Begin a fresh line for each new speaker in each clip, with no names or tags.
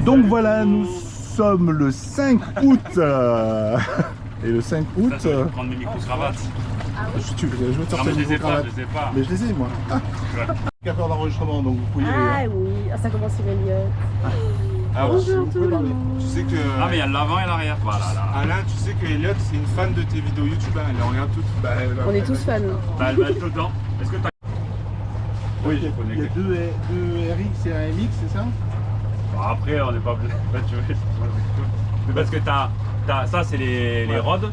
Donc voilà, nous sommes le 5 août. Et le 5 août...
Je vais prendre mes micro-cravates.
Je vais te sortir
je
les
les ai pas,
cravates.
je les ai pas.
Mais je les ai, moi. 4 heures d'enregistrement, donc vous pouvez y aller.
Ah oui, ça commence Elliot.
Alors,
Bonjour tout le monde.
tu sais que
Ah mais il y a l'avant et l'arrière. Voilà là.
Alain, tu sais que Elliot c'est une fan de tes vidéos YouTube, hein, elle les regarde toutes.
On est tous fans.
Bah, elle va être dedans. Est-ce que t'as... Oui, je connais.
Il y a deux RX et un MX, c'est ça?
Bon, après, on n'est pas obligé. Mais parce que ça, c'est les rods.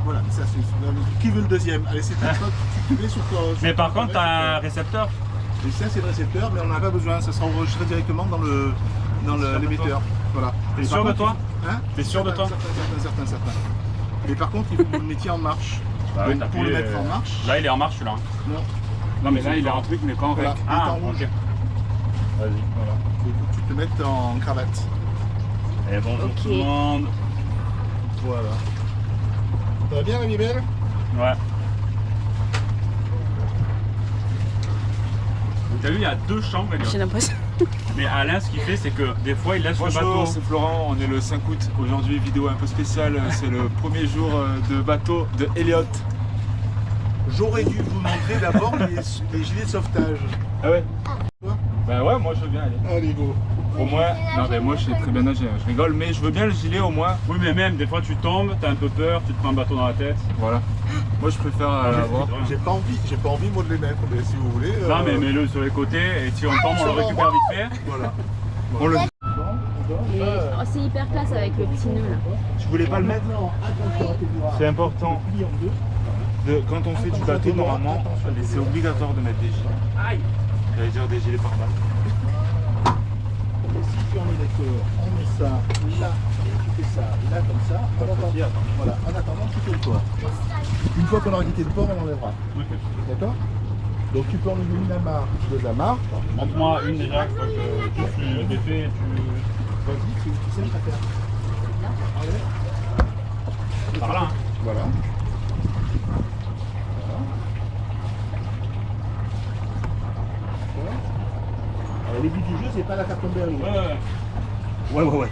Voilà, ça c'est... Qui veut le deuxième? Allez, c'est toi, tu mets sur toi.
Mais par contre, t'as un récepteur.
Et ça, c'est le récepteur, mais on n'en a pas besoin, ça sera enregistré directement dans l'émetteur. Voilà.
T'es sûr de toi?
Hein?
T'es sûr de toi?
Certain. Mais par contre, il faut que vous le mettiez en marche.
Bah,
Donc, pour le mettre en marche...
Là, il est en marche celui-là.
Non.
Non, mais là, il est en truc, mais pas en
Voilà,
rec.
il est en rouge.
ok. Vas-y.
Voilà. Il faut que tu te mettes en cravate.
Et bonjour
Ok.
tout le monde.
Voilà. Ça va bien, la vie belle?
Ouais. Donc, t'as vu, il y a deux chambres, Elliot.
J'ai l'impression.
Mais Alain, ce qu'il fait, c'est que des fois, il laisse le bateau.
Bonjour, c'est Florent, on est le 5 août. Aujourd'hui, vidéo un peu spéciale, c'est le premier jour de bateau de Elliot.
J'aurais dû vous montrer d'abord les gilets de sauvetage.
Ah ouais?
Toi?
Bah ouais, moi je veux bien aller.
Allez, go.
Au moins, non mais moi je sais très bien nager, hein. Je rigole, mais je veux bien le gilet au moins.
Oui, mais même, des fois, tu tombes, t'as un peu peur, tu te prends un bateau dans la tête.
Voilà. Moi je préfère avoir.
J'ai pas envie moi de les mettre, mais si vous voulez.
Non, mais mets-le sur les côtés, et si on tombe, on le récupère vite fait.
Voilà.
On le...
Et oh, c'est hyper classe avec le petit nœud là.
Tu voulais pas le mettre? C'est important. Quand on fait du bateau, normalement, c'est obligatoire de mettre des gilets.
Aïe!
J'allais dire des gilets pare-balles.
Si tu en es d'accord, on met ça là, tu fais ça là comme ça. Voilà, en attendant, tu fais le port. Une fois qu'on aura quitté le port, on l'enlèvera. D'accord? Donc tu peux enlever une amarre de l'amarre.
Montre-moi une déjà, je crois que tu défais et tu...
Vas-y, tu sais le faire. Allez.
Par là, hein.
Voilà. Les buts du jeu, c'est pas la faire tomber à l'eau. Ouais.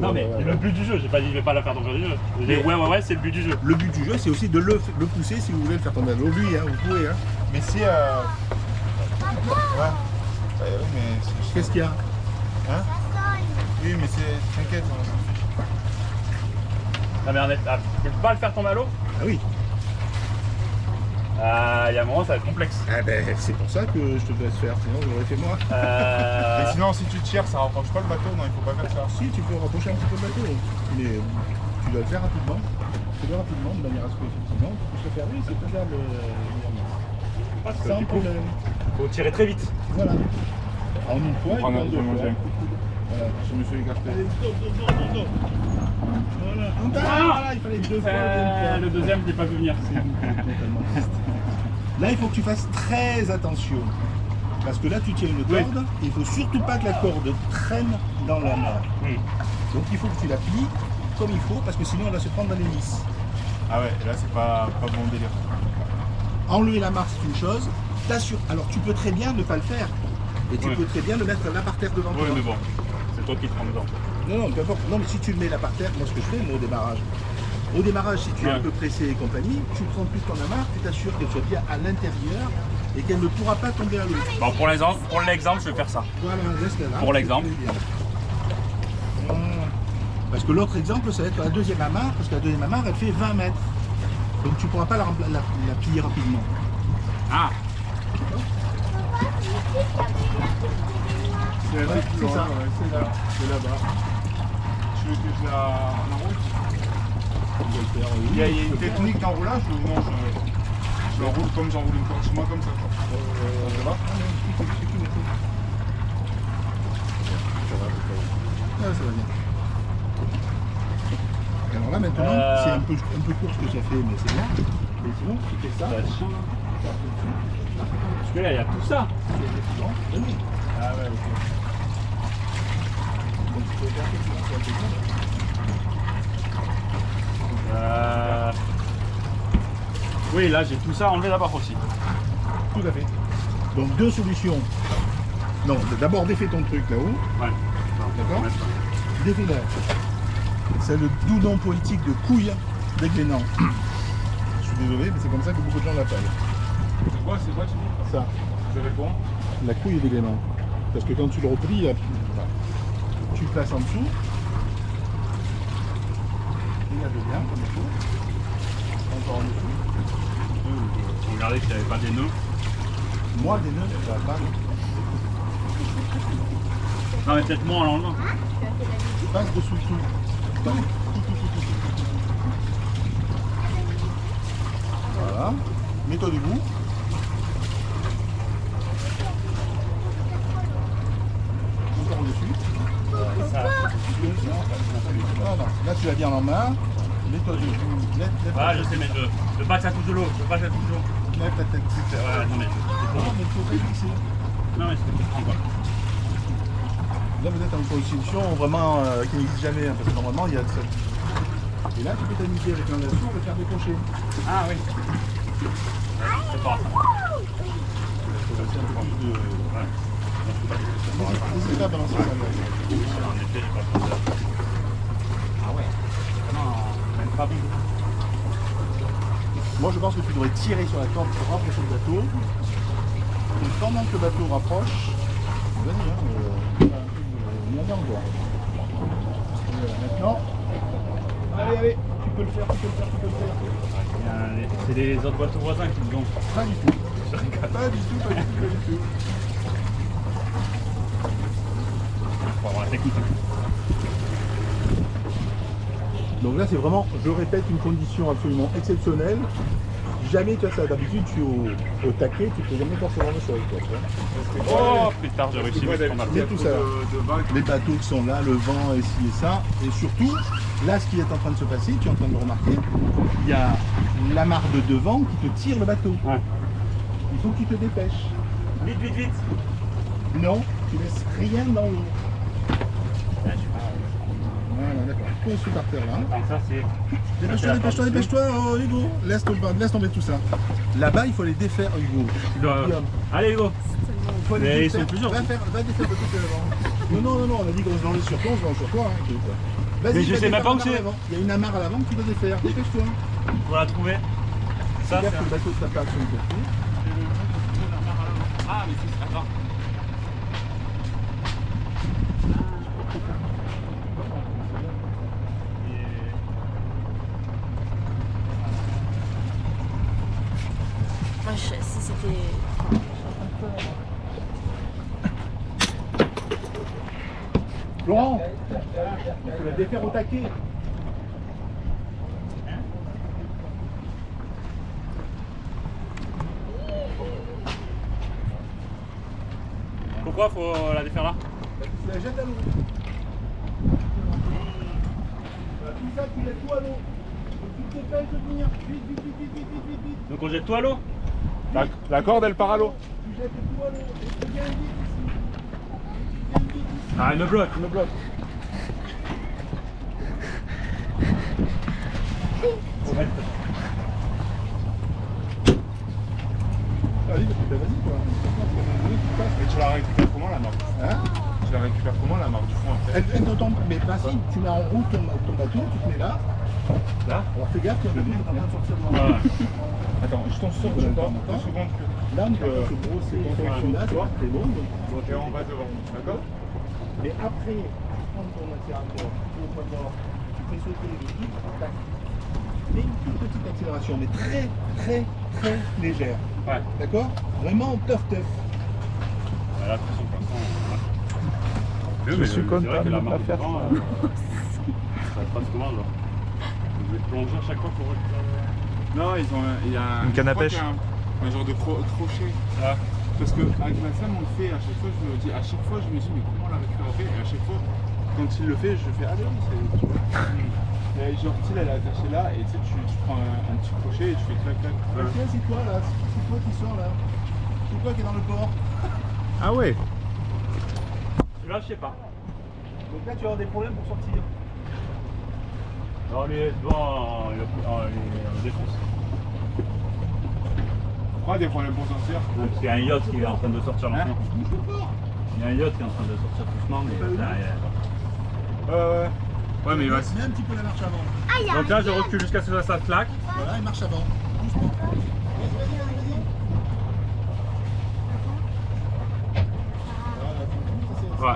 Non mais le but du jeu, j'ai pas dit je vais pas la faire tomber du jeu. J'ai dit ouais, c'est le but du jeu.
Le but du jeu, c'est aussi de le pousser si vous voulez le faire tomber à l'eau. Lui, hein, vous pouvez. Hein.
Mais si... Ouais. Oui, mais...
Qu'est-ce qu'il y a?
Hein? Oui, mais c'est... T'inquiète, on s'en fiche.
Non mais tu peux pas le faire tomber à l'eau?
Ah oui.
Il y a un moment ça va être complexe.
Ah ben, c'est pour ça que je te laisse faire, sinon je l'aurais fait moi.
Et sinon, si tu tires, ça rapproche pas le bateau, non, il faut pas faire ça.
Si, tu peux rapprocher un petit peu le bateau, mais tu dois le faire rapidement. Fais-le rapidement, de manière à ce que, effectivement, tu puisses le faire. Oui, c'est faisable,
Parce que
sans
du coup,
problème.
faut tirer très vite.
Voilà. En une fois,
Prendre
et
un
en deux
peu
fois.
manger.
Voilà, je me suis écarté. Voilà. Voilà, il fallait deux fois.
Le deuxième, je l'ai pas vu venir.
Là, il faut que tu fasses très attention. Parce que là, tu tiens une corde, et il ne faut surtout pas que la corde traîne dans la mer. Donc, il faut que tu la plies comme il faut, parce que sinon, elle va se prendre dans les lisses.
Ah ouais, là c'est pas bon délire.
Enlever la marque, c'est une chose. T'assures. Alors, tu peux très bien ne pas le faire. Et tu peux très bien le mettre là par terre devant toi.
Oui, mais bon, c'est toi qui te prends dedans.
Non, peu importe. Non, mais si tu le mets là par terre, moi, ce que je fais, moi, au démarrage, si tu es un peu pressé et compagnie, tu prends plus ton amarre, tu t'assures qu'elle soit bien à l'intérieur et qu'elle ne pourra pas tomber à l'eau.
Bon, pour l'exemple, je vais faire ça.
Voilà, reste là.
Pour l'exemple.
Parce que l'autre exemple, ça va être la deuxième amarre, parce que la deuxième amarre, elle fait 20 mètres. Donc tu ne pourras pas la plier rapidement.
Ah!
C'est
Ouais, c'est ça.
c'est là. C'est là-bas. Tu veux que je la roule? Il y a une technique d'enroulage ou non? Je la roule comme j'enroule une corde chez moi, comme ça. Ça va?
Ça va bien. Alors là maintenant, c'est un peu court ce que ça fait, mais c'est bien. Mais sinon, tu fais ça.
Parce que là, il y a tout ça.
Ah ouais, ok.
Donc tu peux faire quelque chose.
Oui, là, j'ai tout ça enlevé d'abord aussi.
Tout à fait. Donc deux solutions. Non, d'abord défais ton truc là-haut.
Ouais.
D'accord. Défais-la. C'est le doux nom poétique de couille d'Églénan. Je suis désolé, mais c'est comme ça que beaucoup de gens l'appellent.
C'est quoi tu dis?
Ça,
Je réponds.
la couille d'Églénan. Parce que quand tu le replies, tu le places en dessous. Regarde bien comme il faut. Encore en dessous.
Regardez qu'il n'y avait pas des nœuds.
Moi, des nœuds, ça va pas.
Non, mais peut-être moins en l'enlevant.
Passe dessous tout. Passe tout. Voilà. Mets-toi debout. Encore au-dessus. Voilà. Là, tu l'as bien en main. Mets-toi debout.
Ah, je sais, mais je veux pas que ça touche de l'eau. Je veux pas que ça touche de l'eau.
Lève ta tête.
Ouais, non, mais
Non, mais il faut réfléchir.
non, mais c'est pas.
Là, vous êtes en position vraiment qui n'existe jamais, hein, parce que normalement, il y a ça. Et là, tu peux t'amuser avec l'inversion, on va faire décrocher.
Ah oui. C'est pas.
C'est un peu plus de...
Ouais.
N'hésitez pas à balancer ça là.
En effet, j'ai pas pensé à ça. Ah ouais. Vraiment, même pas bon.
Moi, je pense que tu devrais tirer sur la corde pour rapprocher le bateau. Et pendant que le bateau rapproche, vas-y, hein, maintenant, quoi. Maintenant, allez, tu peux le faire.
C'est les autres bateaux voisins qui nous ont.
Pas du tout. Pas du tout.
Faut avoir la technique.
Donc là, c'est vraiment, je répète, une condition absolument exceptionnelle. Jamais tu as ça. D'habitude, tu es au taquet, tu ne peux jamais faire ce genre de choses. Quoi, tu vois.
Oh, plus tard, j'ai réussi, mais c'est pas mal.
Mais tout ça. Les bateaux qui sont là, le vent et ci et ça. Et surtout, là, ce qui est en train de se passer, tu es en train de le remarquer, il y a la mare de devant qui te tire le bateau.
Ouais.
Il faut que tu te dépêches.
Vite.
Non, tu laisses rien dans l'eau. Voilà, d'accord. Pose sous par terre là.
Attends, ça c'est.
Dépêche-toi, oh, Hugo. Laisse tomber tout ça. Là-bas, il faut les défaire, Hugo. Guillaume.
Allez, Hugo.
Il faut les
Mais ils
défaire.
sont plusieurs.
Va défaire le bateau avant. Non, on a dit qu'on se lançait sur toi, on se lance sur toi. Hein, écoute. Vas-y,
Mais je
va
sais même
défaire
pas où
l'amarre
c'est.
avant. Il y a une amarre à l'avant que tu dois défaire. Dépêche-toi.
Faut la trouver. Ça,
Regarde
c'est
que le bateau ne tape pas sur le côté.
Ah, mais c'est. Attends.
Moi, si c'était.
Laurent, il faut la défaire au taquet.
Pourquoi faut la défaire là?
Tu la jettes à l'eau. Voilà, tout ça, tu laisses tout à l'eau. Donc tu te dépêches de venir. Vite.
Donc on jette tout à l'eau?
La corde, elle part à l'eau.
Tu jettes tout à l'eau. Et tu viens vite ici.
Ah, il me bloque.
Allez, vas-y quoi.
Mais tu la récupères comment la marque?
Hein?
Tu la récupères comment la marque du fond après?
Elle ne tombe. Mais pas si, tu mets en route ton bateau, tu te mets là.
Là?
Alors fais gaffe, tu as le bateau est en train de sortir de l'eau.
Ouais.
Attends, je t'en sors de temps, 2 secondes que.
Là, on peut se brosser les sections là, c'est pas très bon. Donc,
Et on va devant, d'accord?
mais après, tu prends ton accélérateur, au point mort, tu fais sauter les guides, tac. Mais une toute petite accélération, mais très légère.
Ouais.
D'accord? Vraiment tough.
Là, de toute façon, pour l'instant.
Je suis content de ne pas faire ça.
Ça se passe comment, genre? Vous devez plonger à chaque fois pour récupérer.
Non, il y a
Une canne à
je crois
pêche.
qu'il y a un genre de crochet.
Ah.
Parce que avec ma femme, on le fait à chaque fois, je me dis, mais comment la récupérer? Et à chaque fois, quand il le fait, je fais, ah ben oui, c'est. Tu vois. Et genre, tu sais, elle est attachée là, et tu sais, tu prends un petit crochet et tu fais clac.
Tiens, c'est toi là, c'est toi qui sors là. C'est toi qui est dans le port.
Ah ouais.
Là, je sais pas.
Donc là, tu vas avoir des problèmes pour sortir.
Non, lui, devant, il défonce.
Pourquoi des problèmes pour sortir?
Non, parce qu'il y a un yacht qui est en train de sortir lentement. Il y a un yacht qui est en train de sortir doucement, mais derrière. Ouais, mais il va.
Mets un petit peu la marche avant.
Donc là, je recule jusqu'à ce que ça claque.
Voilà, il marche avant. Doucement.
Ouais.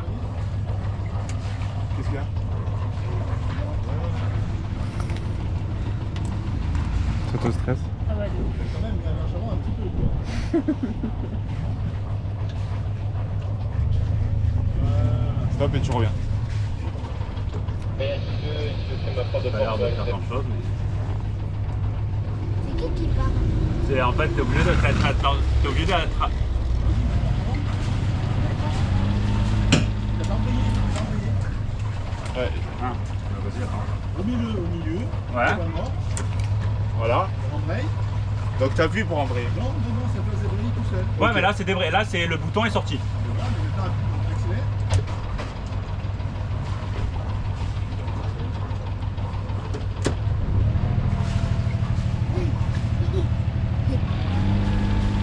Qu'est-ce qu'il y a?
Ça te stresse?
Ah ouais, de ouf.
Quand même, il marche avant un petit peu.
Stop et tu reviens.
Ça a l'air de faire grand chose, mais.
C'est qui parle?
C'est en fait, t'es obligé d'être. T'es obligé d'être.
T'as pas embrayé, t'as pas embrayé.
Ouais.
Ah, vas-y, attends.
Remets-le au milieu.
Ouais.
Vraiment.
Voilà.
Embraye.
Donc t'appuies pour embrayer.
Non, ça peut s'ébriller tout seul.
Ouais, mais là, c'est débrayé. Là, c'est le bouton est sorti.
Voilà, mais maintenant, accélère.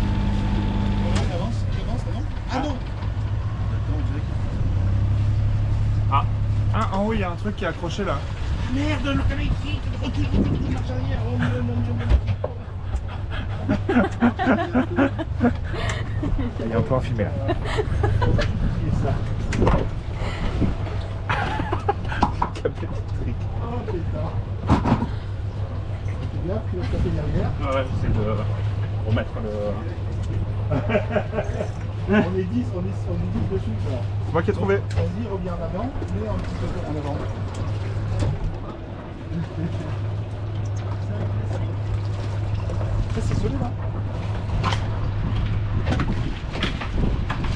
Voilà, avance, non? Ah non! Attends, on dirait qu'il-
Ah,
Ah, en haut, il y a un truc qui est accroché là.
Merde, le canal ici, recule, marche arrière. Oh non, non, non,
Il est un peu enfumé là.
ça.
Quel petit truc.
Oh putain. C'est bien, tu vas taper derrière.
ouais, j'essaie de remettre le.
On est 10, on est 10 dessus. Voilà.
C'est moi qui ai trouvé.
Vas-y, reviens en avant, mets un petit peu en avant. Ça, c'est solide, hein.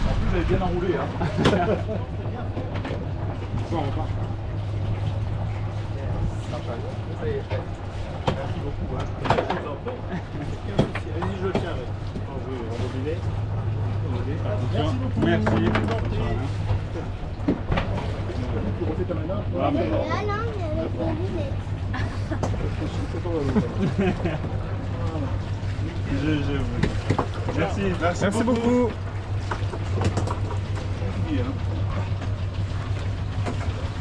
En plus, j'avais bien enroulé, hein.
Bon, on repart.
Merci beaucoup, hein. Vas-y, je le tiens, ouais. Quand je veux rembobiner. Merci beaucoup.
Merci.
Tu refais ta main là.
Ah, mais-
La langue avec les lunettes.
Merci.
Merci beaucoup.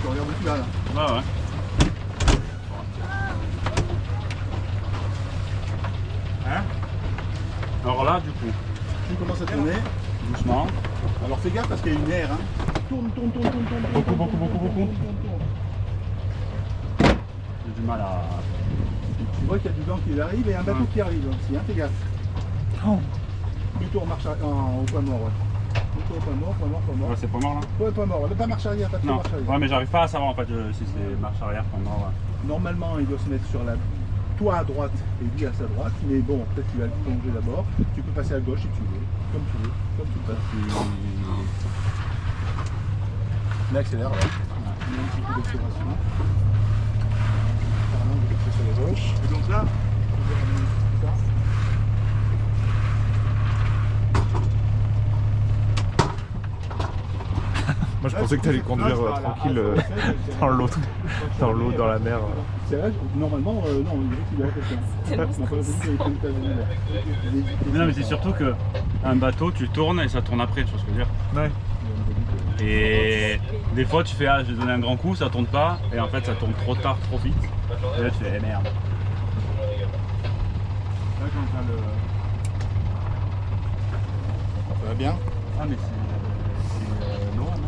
Tu regardes plus derrière.
Ouais, ouais.
Hein?
Alors là, du coup,
Tu commences à tourner.
doucement.
Alors fais gaffe parce qu'il y a une aire. Hein. Tourne.
Beaucoup.
Tourne.
J'ai du mal à.
Tu vois qu'il y a du vent qui arrive et un bateau qui arrive aussi. Hein. Fais gaffe. Plutôt en marche arrière, au point mort. Ouais. Plutôt au point mort.
Ouais, c'est pas mort là.
Ouais, point mort. Pas marche arrière, pas de
Non.
marche arrière.
Ouais, mais j'arrive pas à savoir en fait si c'est marche arrière, pas mort. Ouais.
Normalement, il doit se mettre sur toi à droite et lui à sa droite. Mais bon, peut-être qu'il va le plonger d'abord. Tu peux passer à gauche si tu veux. Comme tu veux. Comme tu veux. Mais accélère. Ouais. Mets un petit peu d'accélération. Apparemment, je vais le faire sur la gauche.
Et donc là,
Moi je pensais que t'allais conduire tranquille dans l'eau, dans la mer.
C'est vrai, normalement, non, il dirait qu'il y a quelqu'un.
Tellement
On n'a pas besoin qu'il y ait quelqu'un derrière.
Mais non, mais c'est surtout que un bateau, tu tournes et ça tourne après, tu vois ce que je veux dire.
Ouais.
Et des fois, tu fais, ah, je vais donner un grand coup, ça tourne pas, et en fait, ça tourne trop tard, trop vite. Et là, tu fais, eh, merde.
là quand t'as le.
Ça va bien?
Ah, mais c'est noir, non?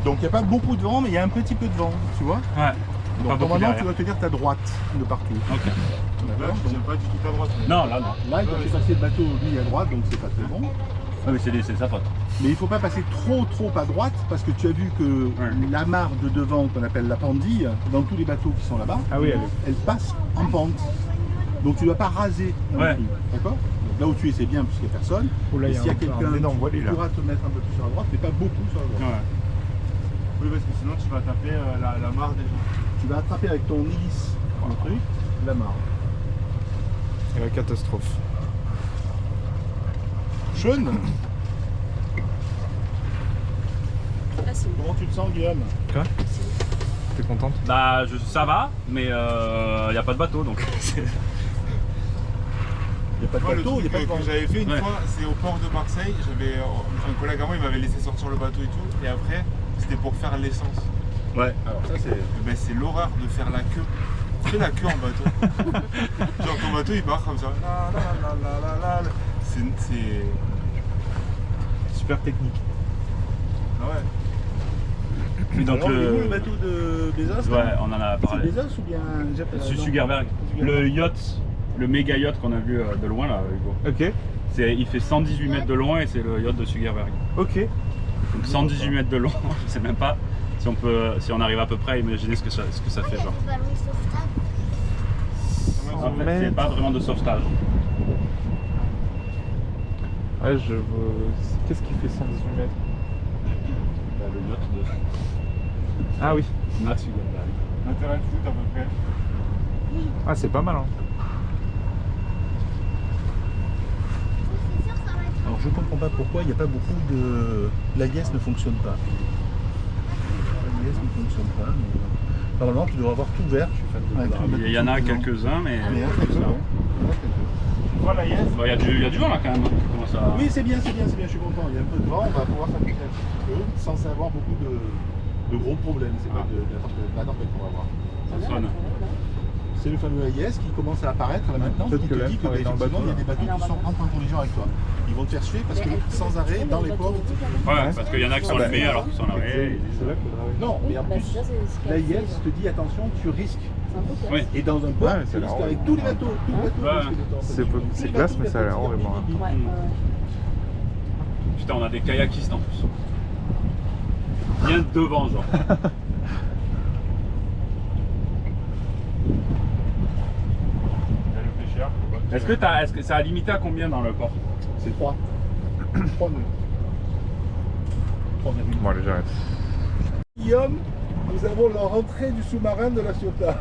Donc il n'y a pas beaucoup de vent, mais il y a un petit peu de vent, tu vois?
Ouais.
Donc
Pas beaucoup
normalement,
derrière.
tu vas te dire que tu as droite de partout.
Ok.
Là,
D'accord?
tu tiens pas du tout ta droite.
Non, là, non.
Là, il faut passer le bateau, lui, à droite, donc c'est pas très bon.
Ah, mais c'est sa faute.
Mais il ne faut pas passer trop à droite, parce que tu as vu que
Ouais.
la mare de devant, qu'on appelle la pendille, dans tous les bateaux qui sont là-bas,
Ah oui,
elle passe en pente. Donc tu ne dois pas raser. non
Ouais.
plus, d'accord? Donc là où tu es, c'est bien, puisqu'il n'y a personne.
Oh là,
Et
il y a
s'il y a
un
quelqu'un,
énorme
tu
voilier, là.
pourras te mettre un peu plus sur la droite, mais pas beaucoup sur la droite.
Ouais.
Oui, parce que sinon tu vas taper la mare des gens.
Tu vas attraper avec ton hélice, le truc, la mare.
Et la catastrophe.
Sean,
Là, c'est bon.
comment tu te sens, Guillaume?
Quoi? T'es contente?
Bah, ça va, mais y a pas de bateau, donc c'est
Il n'y a pas de
Moi, le
bateau, il
truc
n'y a pas de vent.
que j'avais fait une
Ouais.
fois, c'est au port de Marseille. J'avais un collègue à moi, il m'avait laissé sortir le bateau et tout. Et après, c'était pour faire l'essence.
Ouais, alors ça c'est.
Eh ben, c'est l'horreur de faire la queue. Fais la queue en bateau. Genre ton bateau il part comme ça. La, la, la, la, la, la. C'est.
Super technique.
Ah ouais.
Et donc
Alors, il est où le bateau de Bezos
Ouais,
là
on en a
C'est
parlé.
Bezos ou bien Jeff non.
Sugarberg. Le yacht, le méga yacht qu'on a vu de loin là, Hugo.
Ok,
Il fait 118 mètres de long et c'est le yacht de Sugarberg.
ok.
Donc 118 mètres de long, je sais même pas si on arrive à peu près à imaginer ce que ça fait genre.
Le ballon sauvetage.
En fait, c'est pas vraiment de sauvetage.
Ouais, je veux. Qu'est-ce qui fait 118 mètres?
Le yacht de
Ah oui.
Sugarberg.
L'intérêt de foot à peu près.
Ah, c'est pas mal, hein.
C'est sûr, ça va être.
Alors je comprends pas pourquoi il n'y a pas beaucoup de. L'AIS ne fonctionne pas. L'AIS ne fonctionne pas, mais. Normalement tu devrais avoir tout vert. Je suis fan de Avec le bateau
Il y en a
tout blanc.
quelques-uns, mais.
Mais il y en a quelques-uns, ouais. Il y en a quelques-uns.
Tu vois la yes?
Bon, il y a du vent là quand même. Comment ça...
Oui, c'est bien, je suis content. Il y a un peu de vent, on va pouvoir s'appliquer un petit peu sans avoir beaucoup de gros problèmes. C'est pas de la tempête qu'on va avoir.
Ça sonne.
C'est le fameux AIS qui commence à apparaître là maintenant, qui
Peut-être
te
que là,
dit que
travailler dans le
effectivement, il y a
bateau,
des bateaux qui sont en collision avec toi. Ils vont te faire suer parce que sans arrêt, dans les ports.
Ouais, parce qu'il y en a qui sont levés alors qu'ils sont là. Ouais.
C'est là qu'il faudra aller.
Non, mais en plus, l'AIS te dit attention, tu risques.
Oui.
Et dans un port,
Ouais,
tu
ça a l'air
risques avec
horrible.
tous les bateaux. Tous les bateaux
Ouais.
risquent de t'en- tous
C'est
les
glace,
bateaux,
mais ça a l'air horrible, hein.
Putain, on a des kayakistes en plus. Bien devant, genre.
Il y a le pêcheur.
Est-ce que ça a limité à combien dans le port?
C'est 3. 3 nœuds. 3
Bon, allez, j'arrête.
Guillaume, nous avons la rentrée du sous-marin de la Ciotat.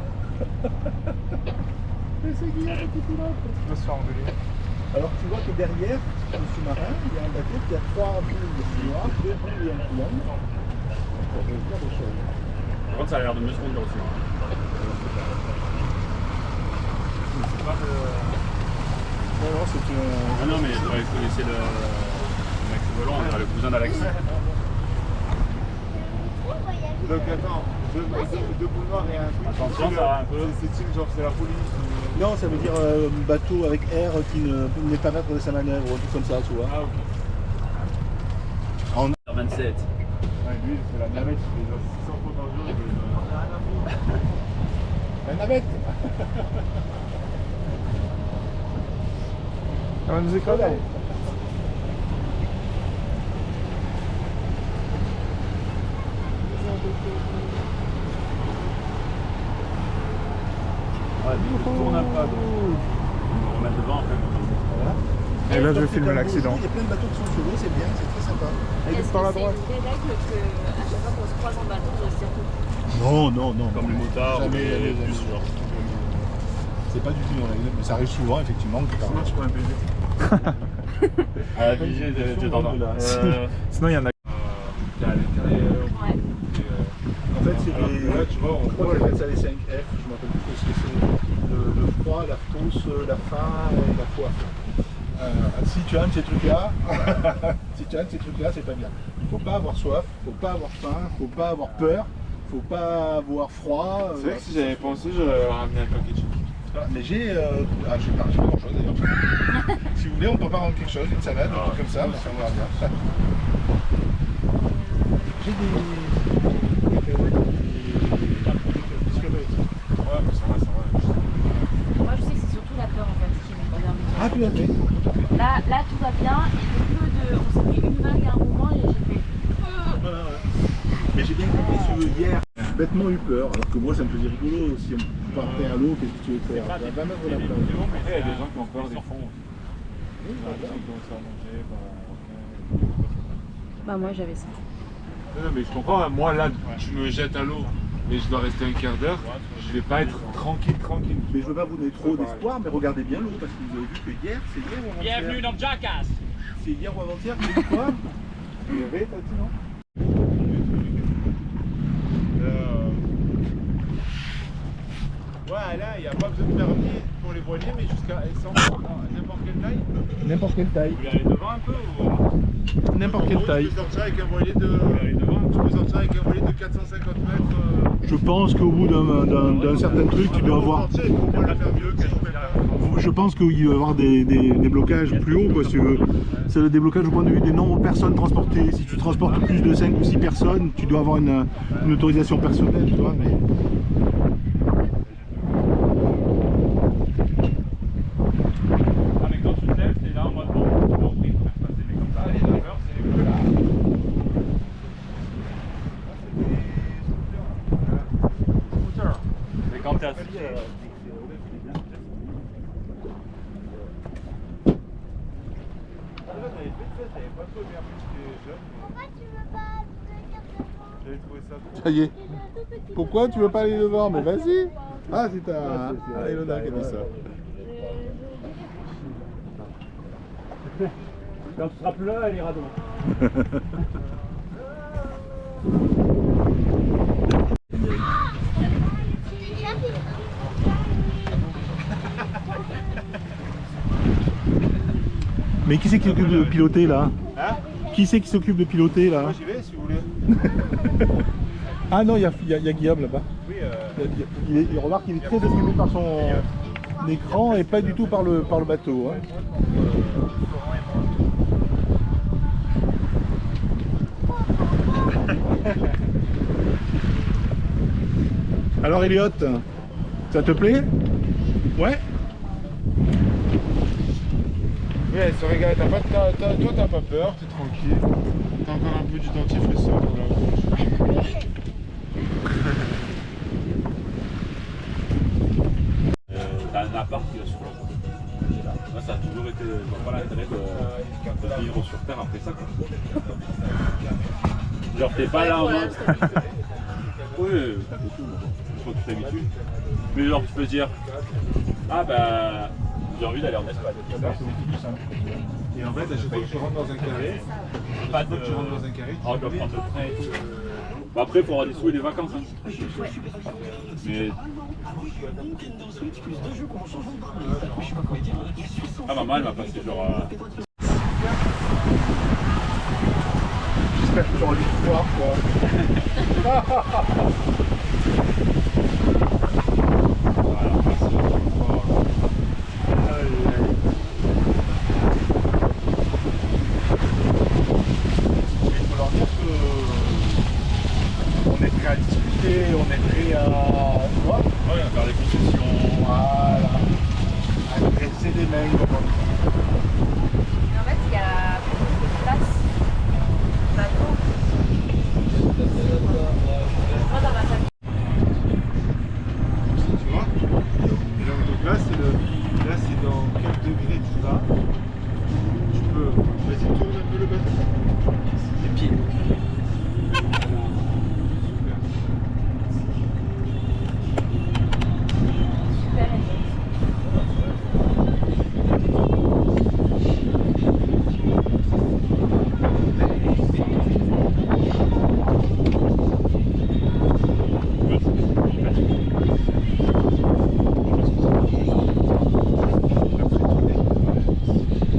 Mais c'est Guillaume qui pilote.
Tu vas se faire engueuler.
Alors tu vois que derrière le sous-marin, il y a un bateau qui a 3 boules noires, 2 boules et un triangle. Ça veut dire des choses.
Par contre, ça a l'air de mieux se conduire aussi.
Non, c'est
Ah non, mais vous connaissez le mec volant, on dirait le cousin d'Alex.
Donc attends, deux boules noires et un truc.
Attention, ça va un peu.
C'est style genre c'est la police.
Non, ça veut dire bateau avec air qui n'est pas maître de sa manœuvre, ou un truc comme ça, tu vois.
Ah ok.
27.
Ouais, lui c'est la navette, il est genre 600 fois par jour.
La navette.
On va nous écraser.
Ouais, il tourne un peu à droite. On va remettre devant après.
Voilà.
Et là, je vais
Donc, c'est
filmer
comme
l'accident.
Il y a plein de bateaux qui sont sur l'eau, c'est bien, c'est très sympa.
Est-ce que
par la
c'est
droite.
une vraie règle qu'à chaque fois qu'on se croise en bateau, on doit se dire tout?
Non, non, non.
Comme les motards ou
Jamais,
les
jamais,
bus,
jamais.
genre.
C'est pas du tout une règle, mais ça arrive souvent, effectivement. que tu
Sinon tu prends un baiser.
À la VG, tu t'entends.
Sinon, il y en a.
T'es à l'intérieur.
Ouais.
En fait, c'est
Alors
des.
que là, tu vois, on
Pourquoi
voit
on appelle ça les 5 F? Je m'appelle plus ce que c'est. Le froid, la frousse, la faim et la foi. Si tu as un de ces trucs-là, c'est pas bien. Il faut pas avoir soif, faut pas avoir faim, faut pas avoir peur, faut pas avoir froid.
C'est vrai que si j'avais pensé, j'aurais ramené un paquet de chips.
Mais j'ai pas grand chose d'ailleurs. Si vous voulez, on peut pas rendre quelque chose, une salade, un truc comme ça, mais ça va bien. J'ai des.
Ouais, mais ça va, ça va.
Moi, je sais que c'est surtout la peur en fait qui me donne un
Ah, tout à fait.
Là, tout va bien. Et le peu de. On s'est pris une vague à un moment et j'ai fait.
Voilà, ouais. Mais j'ai bien compris ce hier. Bêtement eu peur, alors que moi ça me faisait rigolo. Si on partait à l'eau, qu'est-ce que tu veux faire? Va mettre la plage.
Il y a des gens qui ont peur des fonds. Des gens qui ont ça à manger,
Bah, moi, j'avais ça.
Non, mais je comprends, moi là, tu me jettes à l'eau et je dois rester un quart d'heure, je vais pas être tranquille.
Mais je veux pas vous donner trop d'espoir, mais regardez bien l'eau, parce que vous avez vu que hier, c'est hier ou avant-hier?
Bienvenue dans Jackass.
C'est hier ou avant-hier, vous avez dit quoi?
Il y avait, t'as dit non? Ouais, là, il n'y a pas besoin de permis pour pour les voiliers, mais jusqu'à n'importe quelle taille.
N'importe quelle taille.
Vous voulez aller devant un peu ou...
N'importe
En
quelle
gros,
taille.
Tu peux sortir avec un voilier de,
aller devant?
tu peux sortir avec un voilier de 450 mètres.
Je pense qu'au bout d'un certain truc, tu dois avoir.
Sortir, il faut au moins le faire mieux, 4 mètres.
Je pense qu'il va y avoir des blocages plus hauts, quoi, si tu veux. C'est le déblocage au point de vue des nombres de personnes transportées. Si tu transportes plus de 5 ou 6 personnes, tu dois avoir une autorisation personnelle, tu vois. Mais...
Ah mais quand tu te lèves, t'es là en mode bon, tu peux ouvrir, tu peux passer comme ça, les drivers, c'est les bleus là. Mais quand t'es assis,
Pourquoi tu veux pas venir devant?
J'avais trouvé ça trop.
Ça y est. Pourquoi tu veux pas aller devant? Mais vas-y. Ah, c'est Elona qui a dit ça.
quand tu seras plus là, elle ira devant.
Mais qui c'est qui s'occupe de piloter là?
Hein?
Qui c'est qui s'occupe de piloter là?
Moi j'y vais si vous voulez.
Ah non, il y a Guillaume là-bas.
Oui,
Il remarque qu'il est très occupé par son écran et pas du tout par le bateau. Hein. Alors Elliot, ça te plaît? Ouais.
oui, elle se régale. Toi t'as pas peur, t'es tranquille. T'as encore un peu du dentifrice dans la bouche.
T'as un appart qui va sur l'eau. Moi ça a toujours été, je vois pas l'intérêt de vivre sur terre après ça quoi. Genre t'es pas là en mode... Oui, je crois que tu t'habitues. Mais genre tu peux dire, ah bah j'ai envie d'aller en Espagne.
Et en fait, à chaque fois que tu rentres dans un carré,
Pas de...
tu rentres dans un carré,
Oh, je dois prendre le train et tout. Bah après, il faut avoir des sous et des vacances. Hein. Mais... Ah, maman, elle m'a passé genre...
J'espère que tu auras envie de voir quoi.
Voilà, merci.
Il faut leur dire qu'on est prêt à discuter, on est prêt à... Tu vois?
Ouais, à faire les concessions.
Voilà. À graisser des mains, comme on dit.
En fait, il y a beaucoup de place. Bateau. Moi, dans ma famille.
tu vois. Et donc là, c'est dans quel degré tu vas. Tu peux. Vas-y, tourne un peu le bateau. Les pieds.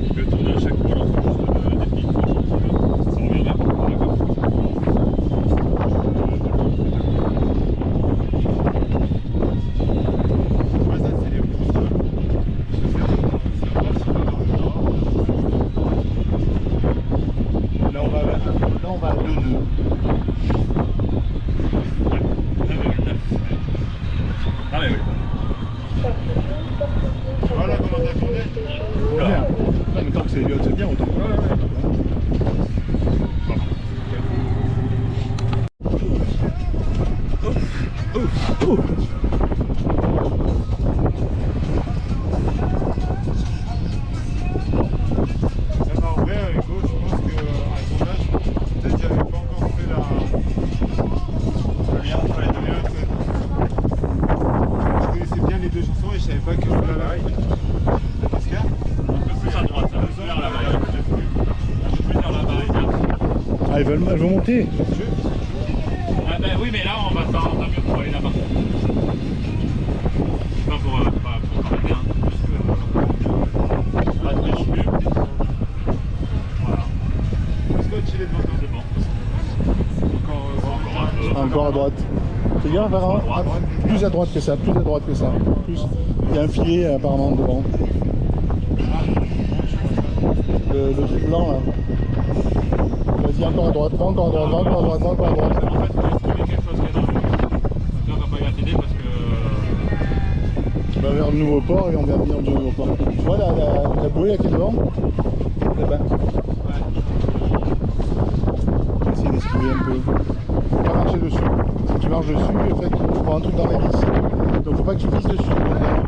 Je vais tourner à chaque fois lorsque je des pics. Ça revient là. D'accord.
Ouais, ça, c'est les boussoles.
Là, on va à 2 nœuds.
Ah mais oui.
Voilà comment t'as tourné.
Bien. Non, mais tant que c'est Elliot, c'est bien, autant.
Même en vrai, Hugo, je pense qu'à ton âge, peut-être j'avais pas encore fait le lien entre les deux lieux. Je connaissais bien les deux chansons et je savais pas que je voulais la règle. Qu'est-ce qu'il y a?
Un peu plus à droite, ça va plus vers la barrière. Un peu plus vers la barrière.
Ah, elles vont monter.
Ah ben oui, mais là on va mieux pour aller là-bas. C'est pas pour arrêter, hein.
l'autre il est devant toi.
Encore à droite. Fais gaffe, plus à droite que ça, plus à droite que ça. Plus. Il y a un filet apparemment devant. Le truc blanc là. Vas-y, encore à droite, va encore à droite, va encore à droite, va encore à droite.
En fait, il faut trouver quelque chose qui est dans le milieu. Donc là, on va pas y atteindre parce que.
On va vers le nouveau port et on va venir du nouveau port. Tu vois la bouée là qui est devant là-bas. On va essayer d'esquiver un peu. Faut pas marcher dessus. Si tu marches dessus, en fait, tu prends un truc dans la vis. Donc faut pas que tu vises dessus.